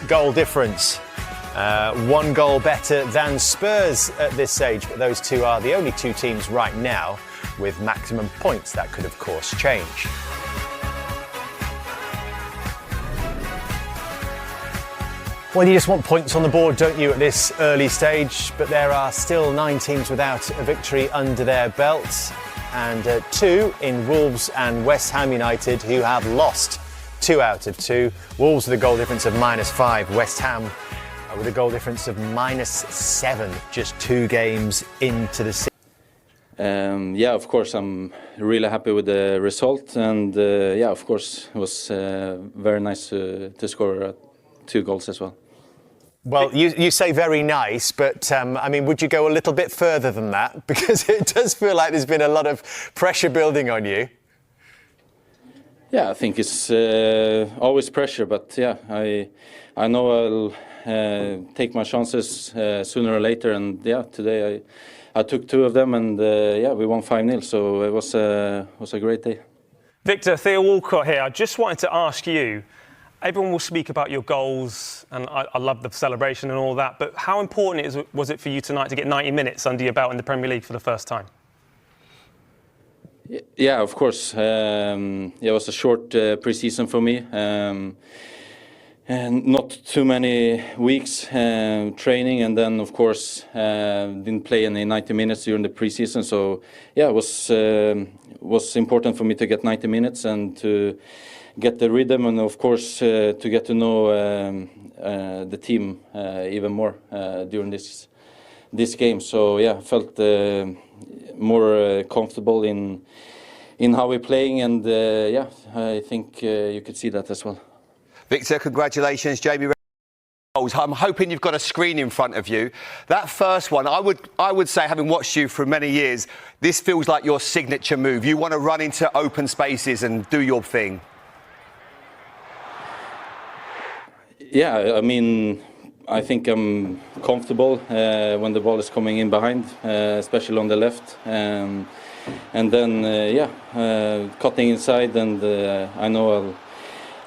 goal difference. One goal better than Spurs at this stage, but those two are the only two teams right now with maximum points. That could, of course, change. Well, you just want points on the board, don't you, at this early stage? But there are still 9 teams without a victory under their belts, and 2 in Wolves and West Ham United, who have lost 2 out of 2. Wolves with a goal difference of -5, West Ham with a goal difference of -7, just 2 games into the season. Yeah, of course, I'm really happy with the result, and yeah, of course, it was very nice to score 2 goals as well. Well, you say very nice, but I mean, would you go a little bit further than that? Because it does feel like there's been a lot of pressure building on you. Yeah, I think it's always pressure, but yeah, I know I'll take my chances sooner or later, and yeah, today I took 2 of them, and yeah, we won 5-0, so it was a great day. Victor, Theo Walcott here. I just wanted to ask you, everyone will speak about your goals, and I love the celebration and all that, but how important was it for you tonight to get 90 minutes under your belt in the Premier League for the first time? Yeah, of course. Yeah, it was a short pre-season for me. And not too many weeks training, and then of course didn't play any 90 minutes during the pre-season. So yeah, it was important for me to get 90 minutes and to get the rhythm, and of course to get to know the team even more during this game. So yeah, I felt more comfortable in how we're playing, and yeah, I think you could see that as well. Victor, congratulations, Jamie. I'm hoping you've got a screen in front of you. That first one, I would say, having watched you for many years, this feels like your signature move. You want to run into open spaces and do your thing. Yeah, I mean, I think I'm comfortable when the ball is coming in behind, especially on the left. And then, yeah, cutting inside, and I know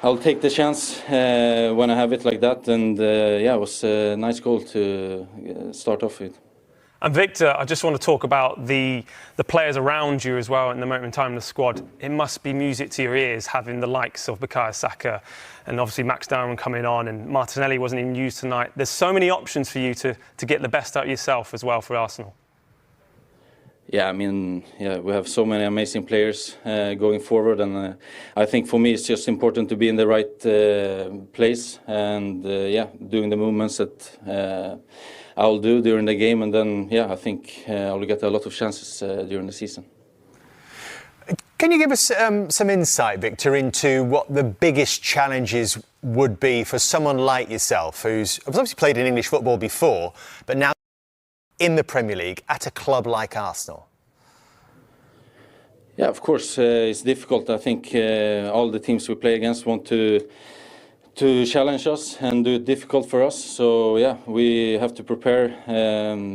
I'll take the chance when I have it like that. And yeah, it was a nice goal to start off with. And Victor, I just want to talk about the players around you as well in the moment in time in the squad. It must be music to your ears having the likes of Bukayo Saka and obviously Max Dowman coming on, and Martinelli wasn't even used tonight. There's so many options for you to get the best out of yourself as well for Arsenal. Yeah, I mean, yeah, we have so many amazing players going forward, and I think for me it's just important to be in the right place and yeah, doing the movements that I'll do during the game, and then yeah, I think I'll get a lot of chances during the season. Can you give us some insight, Victor, into what the biggest challenges would be for someone like yourself, who's obviously played in English football before, but now in the Premier League at a club like Arsenal? Yeah, of course, it's difficult. I think all the teams we play against want to challenge us and do it difficult for us. So yeah, we have to prepare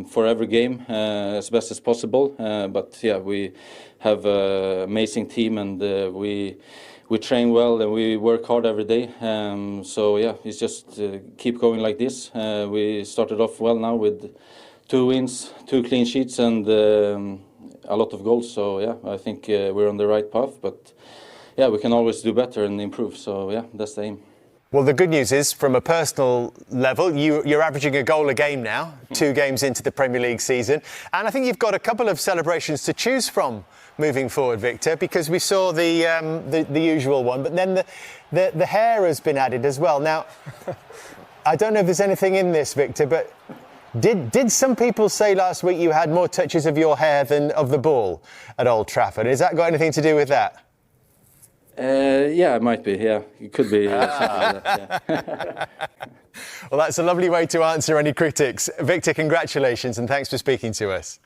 for every game as best as possible. But yeah, we have an amazing team, and we train well and we work hard every day. So yeah, it's just keep going like this. We started off well now with 2 wins, 2 clean sheets, and a lot of goals. So yeah, I think we're on the right path. But yeah, we can always do better and improve. So yeah, that's the aim. Well, the good news is, from a personal level, you're averaging a goal a game now, 2 games into the Premier League season. And I think you've got a couple of celebrations to choose from moving forward, Victor, because we saw the usual one, but then the hair has been added as well. Now, I don't know if there's anything in this, Victor, but did some people say last week you had more touches of your hair than of the ball at Old Trafford? Has that got anything to do with that? Yeah, it might be. Yeah, it could be. Something like that, yeah. Well, that's a lovely way to answer any critics. Victor, congratulations and thanks for speaking to us.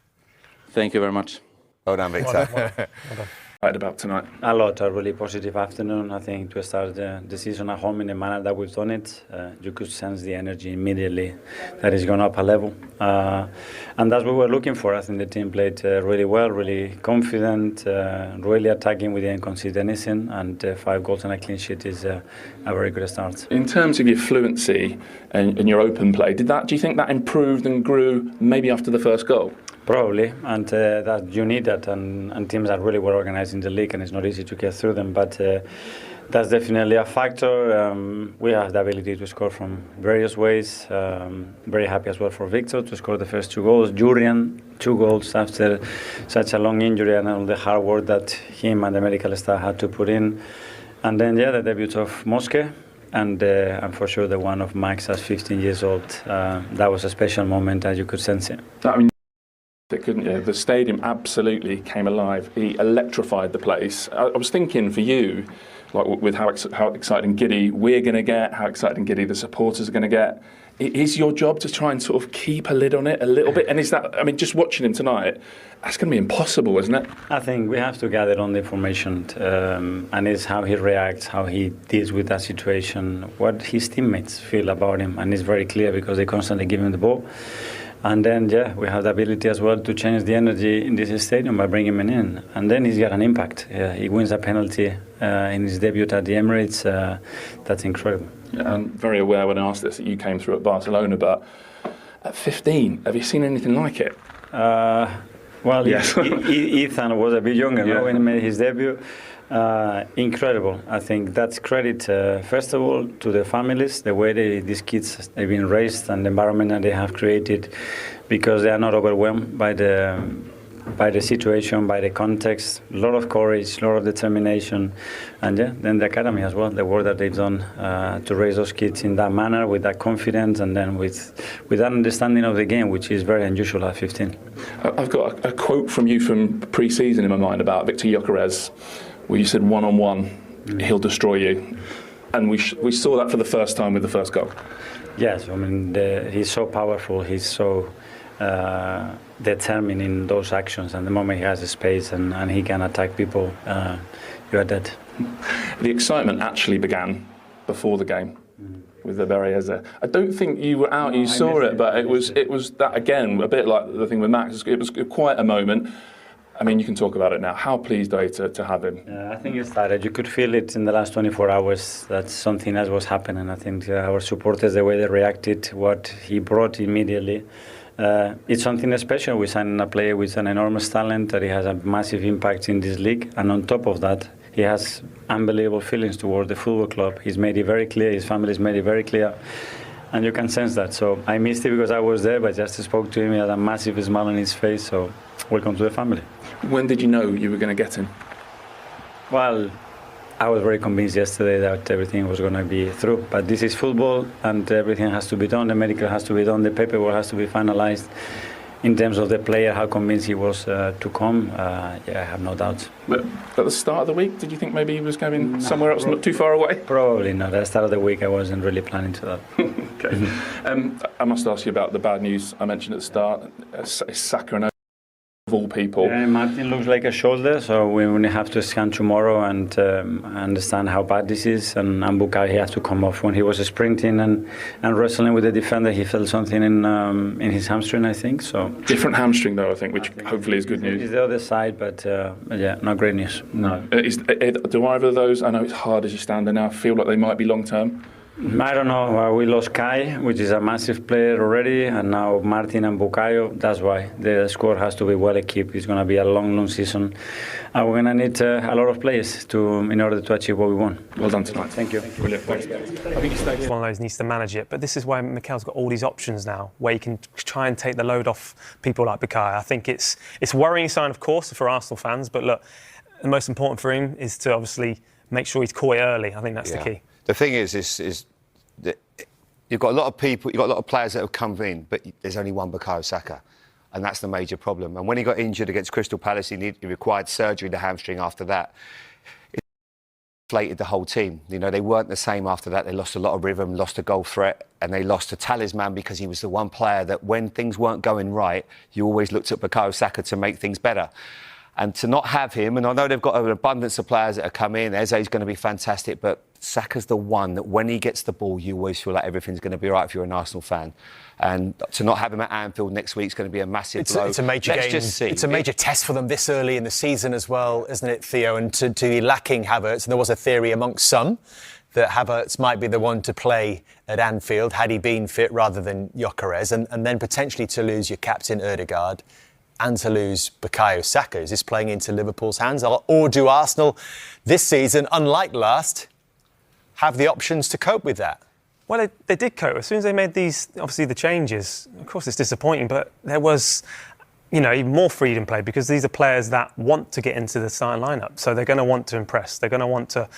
Thank you very much. Well done, Victor. Well done. about tonight? A lot, a really positive afternoon. I think to start the season at home in the manner that we've done it, you could sense the energy immediately that is gone up a level. And that's what we're looking for. I think the team played really well, really confident, really attacking. We didn't concede anything, and 5 goals and a clean sheet is a very good start. In terms of your fluency and your open play, do you think that improved and grew maybe after the first goal? Probably, and that you need that, and teams are really well organised in the league, and it's not easy to get through them, but that's definitely a factor. We have the ability to score from various ways. Very happy as well for Viktor to score the first 2 goals. Julian, 2 goals after such a long injury and all the hard work that him and the medical staff had to put in. And then, the debut of Mosque. And for sure the one of Max as 15 years old. That was a special moment, as you could sense it. I mean, couldn't you? The stadium absolutely came alive. He electrified the place. I was thinking for you, like with how exciting giddy we're going to get, how exciting giddy the supporters are going to get. Is your job to try and sort of keep a lid on it a little bit? And is that, I mean, just watching him tonight, that's going to be impossible, isn't it? I think we have to gather on the information, and it's how he reacts, how he deals with that situation, what his teammates feel about him, and it's very clear because they constantly give him the ball. And then, we have the ability as well to change the energy in this stadium by bringing him in. And then he's got an impact. He wins a penalty in his debut at the Emirates. That's incredible. Yeah, I'm very aware when I asked this that you came through at Barcelona, but at 15, have you seen anything like it? Well, yes. Ethan was a bit younger when he made his debut. Incredible. I think that's credit, first of all, to the families, the way these kids have been raised and the environment that they have created, because they are not overwhelmed by the situation, by the context. A lot of courage, a lot of determination, and then the academy as well, the work that they've done to raise those kids in that manner, with that confidence, and then with that understanding of the game, which is very unusual at 15. I've got a quote from you from pre-season in my mind about Viktor Gyokeres, where you said one-on-one, he'll destroy you. And we saw that for the first time with the first goal. Yes, I mean, he's so powerful, he's so determined in those actions, and the moment he has the space and he can attack people, you are dead. The excitement actually began before the game with the Berrieza. I don't think you were out, you saw it, but it was that, again, a bit like the thing with Max, it was quite a moment. I mean, you can talk about it now. How pleased are you to have him? I think it started. You could feel it in the last 24 hours that something else was happening. I think our supporters, the way they reacted, what he brought immediately, it's something special. We signed a player with an enormous talent that he has a massive impact in this league. And on top of that, he has unbelievable feelings towards the football club. He's made it very clear. His family's made it very clear. And you can sense that. So I missed it because I was there, but just spoke to him. He had a massive smile on his face. So welcome to the family. When did you know you were going to get him? Well, I was very convinced yesterday that everything was going to be through. But this is football, and everything has to be done. The medical has to be done. The paperwork has to be finalised. In terms of the player, how convinced he was to come, I have no doubts. But at the start of the week, did you think maybe he was going somewhere else, not too far away? Probably not. At the start of the week, I wasn't really planning to that. Okay. I must ask you about the bad news I mentioned at the start. It's Saka and of all people. Martin looks like a shoulder, so we only have to scan tomorrow and understand how bad this is. And Bukayo, he has to come off. When he was sprinting and wrestling with the defender, he felt something in his hamstring, I think. So different hamstring, though, I think, which hopefully is good news. It's the other side, but not great news. No. Do either of those? I know it's hard as you stand there now. Feel like they might be long term. I don't know. We lost Kai, which is a massive player already, and now Martin and Bukayo. That's why the squad has to be well equipped. It's going to be a long season, and we're going to need a lot of players in order to achieve what we want. Well done tonight. Thank you. Brilliant. Thanks. One of those needs to manage it, but this is why Mikel's got all these options now, where he can try and take the load off people like Bukayo. I think it's a worrying sign, of course, for Arsenal fans. But look, the most important for him is to obviously make sure he's caught it early. I think that's the key. The thing is that you've got a lot of people, you've got a lot of players that have come in, but there's only one Bukayo Saka, and that's the major problem. And when he got injured against Crystal Palace, he required surgery, the hamstring after that. It inflated the whole team. You know, they weren't the same after that. They lost a lot of rhythm, lost a goal threat, and they lost a talisman because he was the one player that when things weren't going right, you always looked at Bukayo Saka to make things better. And to not have him, and I know they've got an abundance of players that are coming in. Eze's going to be fantastic, but Saka's the one that when he gets the ball, you always feel like everything's going to be right if you're an Arsenal fan. And to not have him at Anfield next week is going to be a massive blow. It's a major game. It's a major test for them this early in the season as well, isn't it, Theo? And to be lacking Havertz, and there was a theory amongst some that Havertz might be the one to play at Anfield had he been fit rather than Gyökeres, and then potentially to lose your captain Odegaard and to lose Bukayo Saka. Is this playing into Liverpool's hands? Or do Arsenal this season, unlike last, have the options to cope with that? Well, they did cope. As soon as they made these, obviously, the changes, of course it's disappointing, but there was, even more freedom play because these are players that want to get into the starting lineup. So they're going to want to impress. They're going to want to,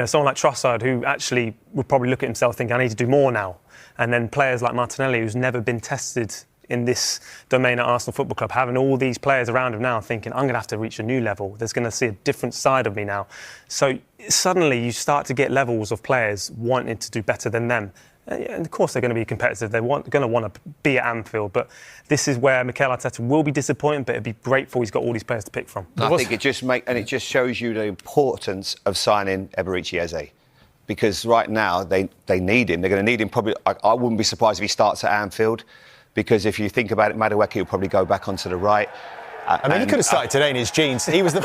someone like Trossard, who actually would probably look at himself thinking, I need to do more now. And then players like Martinelli, who's never been tested in this domain at Arsenal Football Club, having all these players around him now thinking, I'm going to have to reach a new level. There's going to see a different side of me now. So suddenly you start to get levels of players wanting to do better than them. And of course they're going to be competitive. They're going to want to be at Anfield. But this is where Mikel Arteta will be disappointed, but it'd be grateful he's got all these players to pick from. I think it just shows you the importance of signing Eberechi Eze. Because right now they need him. They're going to need him probably. I wouldn't be surprised if he starts at Anfield. Because if you think about it, Madueke will probably go back onto the right. I mean, he could have started today in his jeans. He was so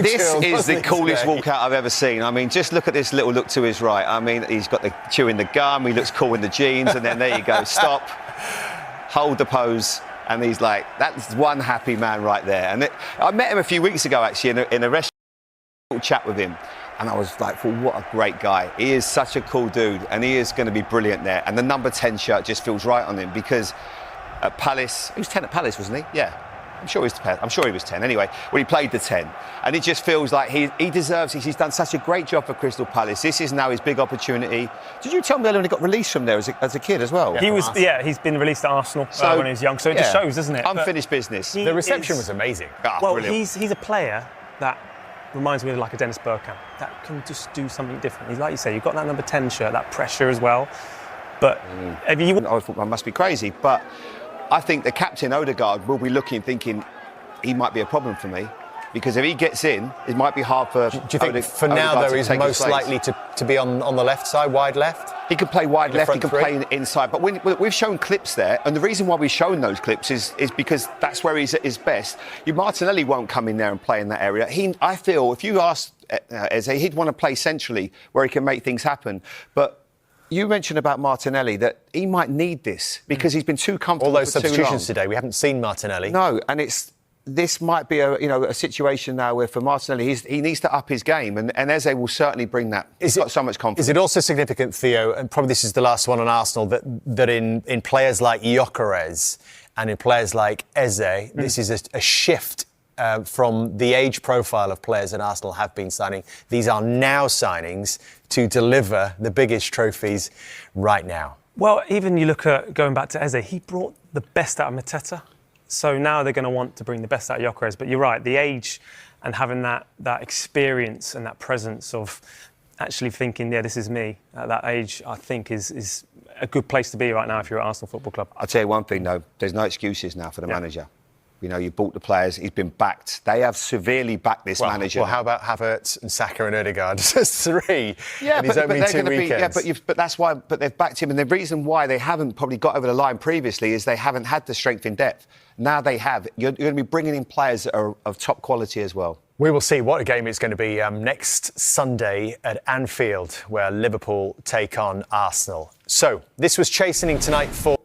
this chilled, is the coolest today? walkout I've ever seen. I mean, just look at this little look to his right. I mean, he's got the chewing the gum. He looks cool in the jeans. And then there you go. Stop. Hold the pose. And he's like, that's one happy man right there. And I met him a few weeks ago, actually, in a restaurant, chat with him. And I was like, well, what a great guy. He is such a cool dude, and he is going to be brilliant there. And the number 10 shirt just feels right on him because at Palace, he was 10 at Palace, wasn't he? Yeah. I'm sure he was 10 anyway. Well, he played the 10. And it just feels like he deserves it. He's done such a great job for Crystal Palace. This is now his big opportunity. Did you tell me earlier when he got released from there as a kid as well? He's been released at Arsenal when he was young. So it just shows, doesn't it? Unfinished business. The reception was amazing. Brilliant. He's a player that reminds me of like a Dennis Bergkamp that can just do something different. He's like you say, you've got that number 10 shirt, that pressure as well. But I thought I must be crazy, but I think the captain Odegaard will be thinking he might be a problem for me because if he gets in, it might be hard for. Do you think for now though he's most likely to be on the left side, wide left? He can play wide left, he can play inside. But we've shown clips there, and the reason why we've shown those clips is because that's where he's at his best. Martinelli won't come in there and play in that area. I feel if you ask Eze, he'd want to play centrally where he can make things happen. But you mentioned about Martinelli that he might need this because he's been too comfortable. All those for too long. substitutions today, we haven't seen Martinelli. No, and this might be a situation now where for Martinelli he needs to up his game, and Eze will certainly bring that. He's got so much confidence. Is it also significant, Theo, and probably this is the last one on Arsenal, that in players like Gyokeres and in players like Eze, this is a shift from the age profile of players that Arsenal have been signing. These are now signings to deliver the biggest trophies right now. Well, even you look at going back to Eze, he brought the best out of Arteta. So now they're going to want to bring the best out of Gyokeres. But you're right, the age and having that experience and that presence of actually thinking, yeah, this is me, at that age, I think is a good place to be right now if you're at Arsenal Football Club. I'll tell you one thing, though. There's no excuses now for the manager. You bought the players, he's been backed. They have severely backed this manager. Well, how about Havertz and Saka and Odegaard? Just three. Yeah, but they're going to be. Yeah, but that's why. But they've backed him, and the reason why they haven't probably got over the line previously is they haven't had the strength in depth. Now they have. You're going to be bringing in players that are of top quality as well. We will see what a game it's going to be next Sunday at Anfield, where Liverpool take on Arsenal. So this was chastening tonight for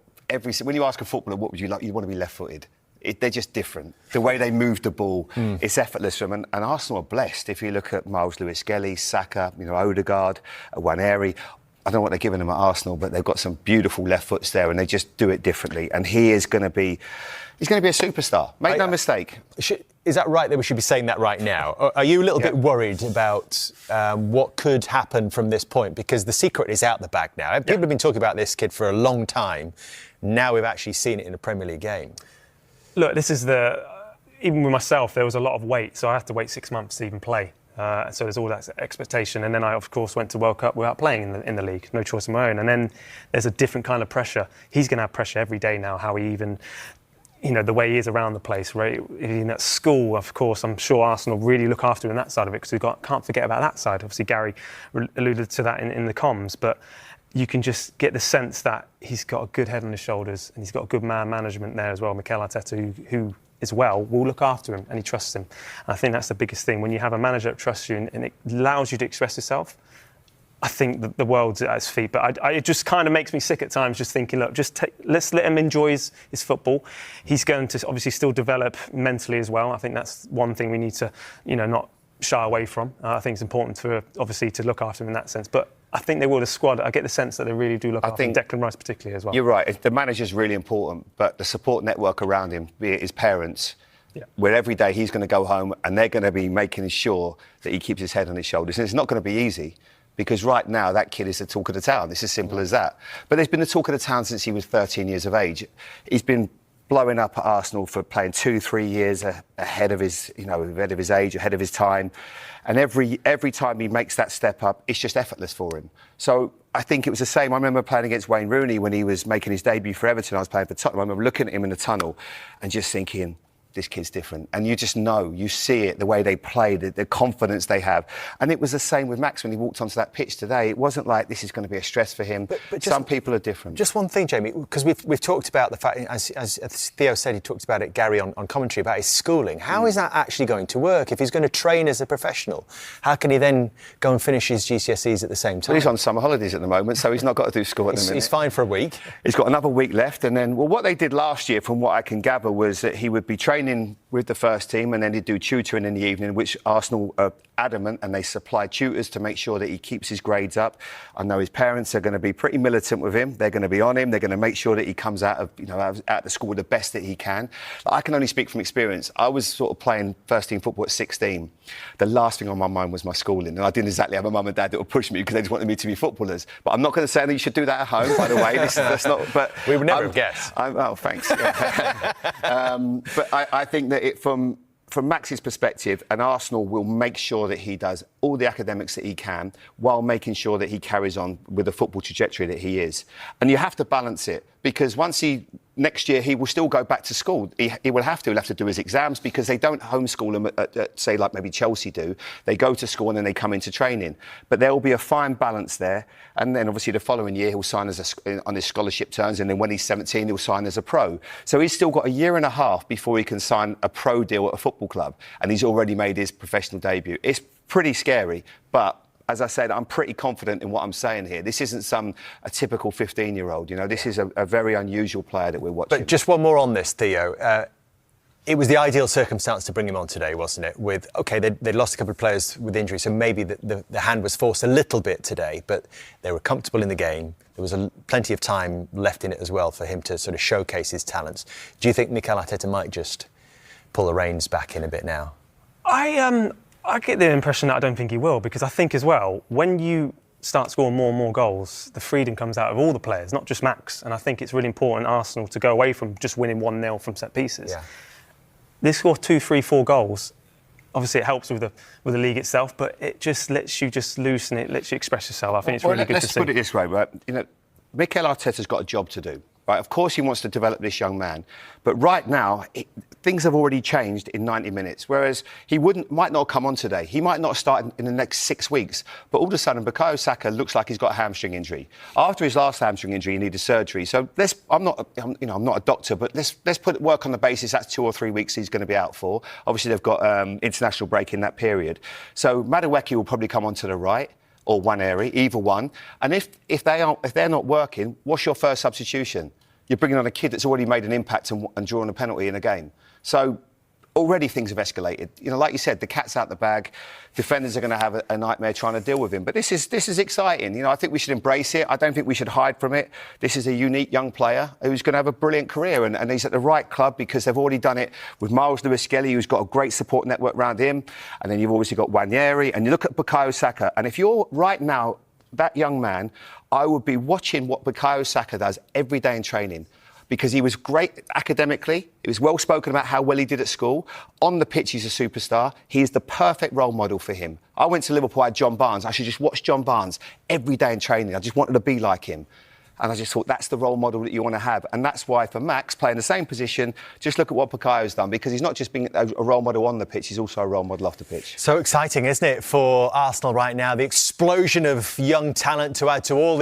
when you ask a footballer, what would you like? You want to be left-footed. They're just different. The way they move the ball, it's effortless for them. And Arsenal are blessed. If you look at Miles Lewis-Skelly, Saka, Odegaard, Waneri, I don't know what they're giving them at Arsenal, but they've got some beautiful left foots there, and they just do it differently. And he's going to be a superstar. Make no mistake. Is that right that we should be saying that right now? Are you a little bit worried about what could happen from this point? Because the secret is out the bag now. People have been talking about this kid for a long time. Now we've actually seen it in a Premier League game. Look, this is even with myself, there was a lot of wait, so I had to wait 6 months to even play. So there's all that expectation. And then I, of course, went to World Cup without playing in the league, no choice of my own. And then there's a different kind of pressure. He's going to have pressure every day now, how he even the way he is around the place, right? In at school, of course, I'm sure Arsenal really look after him in that side of it, because can't forget about that side. Obviously, Gary alluded to that in the comms, but you can just get the sense that he's got a good head on his shoulders and he's got a good man management there as well. Mikel Arteta, who as well will look after him and he trusts him. And I think that's the biggest thing. When you have a manager that trusts you and it allows you to express yourself, I think that the world's at his feet. But it just kind of makes me sick at times just thinking, look, let's let him enjoy his football. He's going to obviously still develop mentally as well. I think that's one thing we need to, not shy away from. I think it's important for, obviously, to look after him in that sense. But I think they will, the squad, I get the sense that they really do look after him, Declan Rice particularly as well. You're right. The manager's really important, but the support network around him, be it his parents, where every day he's going to go home and they're going to be making sure that he keeps his head on his shoulders. And it's not going to be easy. Because right now, that kid is the talk of the town. It's as simple as that. But there's been the talk of the town since he was 13 years of age. He's been blowing up at Arsenal for playing 2-3 years ahead of his, ahead of his age, ahead of his time. And every time he makes that step up, it's just effortless for him. So I think it was the same. I remember playing against Wayne Rooney when he was making his debut for Everton. I was playing for Tottenham. I remember looking at him in the tunnel and just thinking, this kid's different. And you just know, you see it, the way they play, the confidence they have. And it was the same with Max when he walked onto that pitch today. It wasn't like this is going to be a stress for him. But some people are different. Just one thing, Jamie, because we've talked about the fact, as Theo said, he talked about it, Gary, on commentary, about his schooling. How is that actually going to work? If he's going to train as a professional, how can he then go and finish his GCSEs at the same time? Well, he's on summer holidays at the moment, so he's not got to do school at the minute. He's fine for a week. He's got another week left. And then, what they did last year, from what I can gather, was that he would be training with the first team and then he'd do tutoring in the evening, which Arsenal are adamant, and they supply tutors to make sure that he keeps his grades up. I know his parents are going to be pretty militant with him. They're going to be on him. They're going to make sure that he comes out of the school with the best that he can. I can only speak from experience. I was sort of playing first team football at 16. The last thing on my mind was my schooling, and I didn't exactly have a mum and dad that would push me because they just wanted me to be footballers. But I'm not going to say that you should do that at home, by the way. That's not. But we would never have guessed. Oh, thanks. But I think that from Max's perspective, and Arsenal will make sure that he does all the academics that he can while making sure that he carries on with the football trajectory that he is. And you have to balance it, because next year he will still go back to school. He will have to. He'll have to do his exams, because they don't homeschool him at say, like maybe Chelsea do. They go to school and then they come into training. But there will be a fine balance there. And then obviously the following year he'll sign on his scholarship terms, and then when he's 17 he'll sign as a pro. So he's still got a year and a half before he can sign a pro deal at a football club. And he's already made his professional debut. It's pretty scary, but as I said, I'm pretty confident in what I'm saying here. This isn't a typical 15-year-old. This is a very unusual player that we're watching. But just one more on this, Theo. It was the ideal circumstance to bring him on today, wasn't it? They'd lost a couple of players with injury, so maybe the hand was forced a little bit today, but they were comfortable in the game. There was plenty of time left in it as well for him to sort of showcase his talents. Do you think Mikel Arteta might just pull the reins back in a bit now? I get the impression that I don't think he will, because I think as well, when you start scoring more and more goals, the freedom comes out of all the players, not just Max. And I think it's really important, Arsenal, to go away from just winning 1-0 from set pieces. Yeah. They score 2, 3, 4 goals. Obviously, it helps with the league itself, but it just lets you just loosen it, lets you express yourself. I think it's really good to see. Let's put it this way, right? Mikel Arteta's got a job to do. Right, of course he wants to develop this young man, but right now things have already changed in 90 minutes. Whereas he might not come on today. He might not start in the next 6 weeks. But all of a sudden, Bukayo Saka looks like he's got a hamstring injury. After his last hamstring injury, he needed surgery. So I'm not a doctor, but let's work on the basis that's 2 or 3 weeks he's going to be out for. Obviously, they've got international break in that period. So Madueke will probably come on to the right, or one area, either one. And if they're not working, what's your first substitution? You're bringing on a kid that's already made an impact and drawn a penalty in a game. So already things have escalated. Like you said, the cat's out the bag. Defenders are going to have a nightmare trying to deal with him. But this is exciting. I think we should embrace it. I don't think we should hide from it. This is a unique young player who's going to have a brilliant career, and he's at the right club because they've already done it with Miles Lewis-Skelly, who's got a great support network around him. And then you've obviously got Nwaneri, and you look at Bukayo Saka. And if you're right now that young man, I would be watching what Bukayo Saka does every day in training, because he was great academically. He was well spoken about how well he did at school. On the pitch, he's a superstar. He is the perfect role model for him. I went to Liverpool, I had John Barnes. I should just watch John Barnes every day in training. I just wanted to be like him. And I just thought that's the role model that you want to have. And that's why for Max, playing the same position, just look at what Bukayo's done, because he's not just being a role model on the pitch, he's also a role model off the pitch. So exciting, isn't it, for Arsenal right now? The explosion of young talent to add to all the